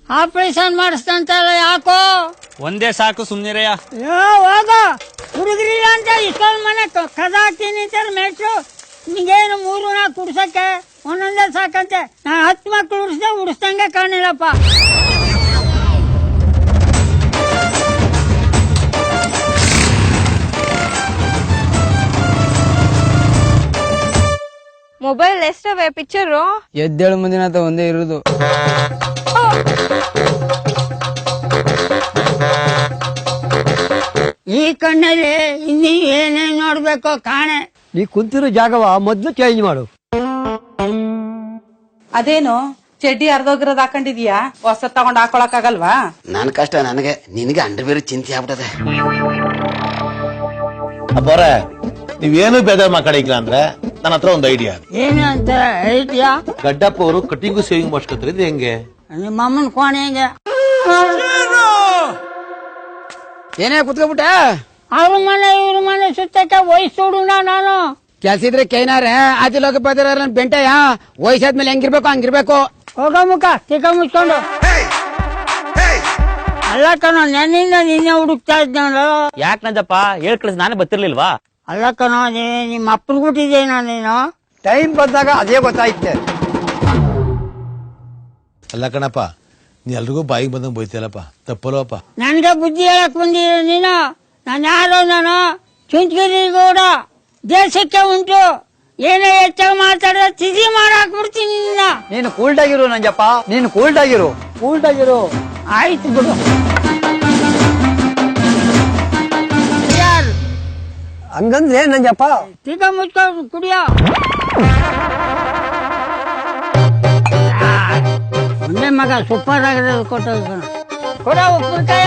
Operation ಮಾಡಿಸ್ತಂತಲ್ಲ ಯಾಕೋ? ಒಂದೇ ಸಾಕು ಸುಮ್ನಿರಯ್ಯ. ಹೋಗ ಹುಡುಗರಿಲ್ಲ ಅಂತ ಇಷ್ಟೊಂದು ಮನೆ ಕದ ಹಾಕ್ತೀನಿ ಅಂತಾರೆ ಮೇಟ್ರು. ನಿಂಗೇನು 3-4 ಕುಡ್ಸಕ್ಕೆ ಒಂದೊಂದೇ ಸಾಕಂತೆ. ನಾನು 10 ಮಕ್ಳು ಉಡಿಸ್ದಂಗೆ ಕಾಣಿಲ್ಲಪ್ಪ. Mobile ಎಷ್ಟವೆ picture? ಎದ್ದೇಳು ಮುಂದಿನ ಒಂದೇ ಇರುದು. ಈ ಕಣ್ಣಲ್ಲಿ ಇನ್ನೀ ಏನೇನ್ ನೋಡ್ಬೇಕೋ ಕಾಣೆ. ನೀ ಕುಂತಿರೋ ಜಾಗವ ಮೊದ್ಲು ಚೇಂಜ್ ಮಾಡು. ಅದೇನು ಚಡ್ಡಿ ಅರ್ಧೋಗಿರೋದ್ ಹಾಕೊಂಡಿದ್ಯಾ? ಹೊಸ ತಗೊಂಡ್ ಹಾಕೊಳಕ್ ಆಗಲ್ವಾ? ನನ್ ಕಷ್ಟ ನನಗೆ, ನಿನಗೆ ಅಂಡರ್ ಬೇರೆ ಚಿಂತೆ ಆಗ್ಬಿಟ್ಟದೆ. ಅಪ್ಪರ ನೀವೇನು ಬೇಜಾರ್ ಮಾತಾಡಿಕ್ಕಿಲ್ಲ ಅಂದ್ರೆ ನನ್ನ ಹತ್ರ ಒಂದು ಐಡಿಯಾ. ಏನು ಅಂತ ಐಡಿಯಾ? ಗಡ್ಡಪ್ಪ ಅವರು ಕಟಿಂಗು ಸೇವಿಂಗ್ ಮಾಡ್ಸ್ಕೊತಾರೆ, ಇದು ಹೆಂಗೆ? ನಿಮ್ಮ ಅಮ್ಮನ ಕೋಣೆ ಹೆಂಗೆ? ಏನೇ ಕುತ್ಕೊಬಿಟ್ಟೆ? ಅವ್ರ ಮನೆ ಇವ್ರ ಮನೆ ಸುತ್ತಕ್ಕೆ ವಯಸ್ಸುಡುಣ ನಾನು. ಕೆಲ್ಸ ಇದ್ರೆ ಕೈನಾರೆ ಆಚೆ ಲೋಕ ಪದ ಬೆಂಟಯ್ಯ ವಯಸ್ಸಾದ್ಮೇಲೆ ಹೆಂಗಿರ್ಬೇಕು ಹಂಗಿರ್ಬೇಕು. ಹೋಗ ಮುಖ ತಿಕ್ಕ ಮುಚ್ಕೊಂಡು. ಅಲ್ಲ ಕಣೋ, ನನ್ನಿಂದ ನಿನ್ನೆ ಹುಡುಕ್ತಾ ಇದ್ನಲ್ಲ. ಯಾಕೆ ನಂದಪ್ಪ ಹೇಳ್ ಕಳಿಸ್, ನಾನೇ ಬರ್ತಿರ್ಲಿಲ್ವಾ? ಅಲ್ಲ ಕಣೋ, ನಿಮ್ಮ ಅಪ್ಪನ ಕೊಟ್ಟಿದ್ದೇನೋ ನೀನು. ಟೈಮ್ ಬಂದಾಗ ಅದೇ ಗೊತ್ತಾಯ್ತೆ. ಅಲ್ಲ ಕಣಪ್ಪ, ನೀ ಎಲ್ರಿಗೂ ಬಾಯಿಗೆ ಬಂದಂಗೆ ಬೈತಿಯಲ್ಲಪ್ಪ, ತಪ್ಪಲ್ವಪ್ಪ? ನನ್ಗೆ ಬುದ್ಧಿ ಹೇಳಕ್ ಬಂದಿರ ನೀನು? ನಾನು ಯಾರೋ? ನಾನು ಚುಂಚಗಿರಿ ಗೌಡ, ದೇಶಕ್ಕೆ ಉಂಟು. ಏನೇ ಹೆಚ್ಚಾಗಿ ಮಾತಾಡಿದ್ರೆ ತಿಥಿ ಮಾಡಾಕ್ಬಿಡ್ತೀನಿ ನಿನ್ನ. ನೀನು ಕೂಲ್ಡ್ ಆಗಿರು ನಂಜಪ್ಪ, ನೀನು ಕೂಲ್ಡ್ ಆಗಿರು. ಆಯ್ತು ಬಿಡು. ಯಾರು ಹಂಗಂದ್ರೆ ನಂಜಪ್ಪ ತಿಕ್ಕ ಮುಚ್ಕೊಂಡು ಕುಡಿಯೋ. ಒಂದೇ ಮಗ ಸೂಪರ್ ಆಗಿರೋದು ಕೊಟ್ಟೋದು ಕೊಡ ಉಪ್ಪಿನಕಾಯ.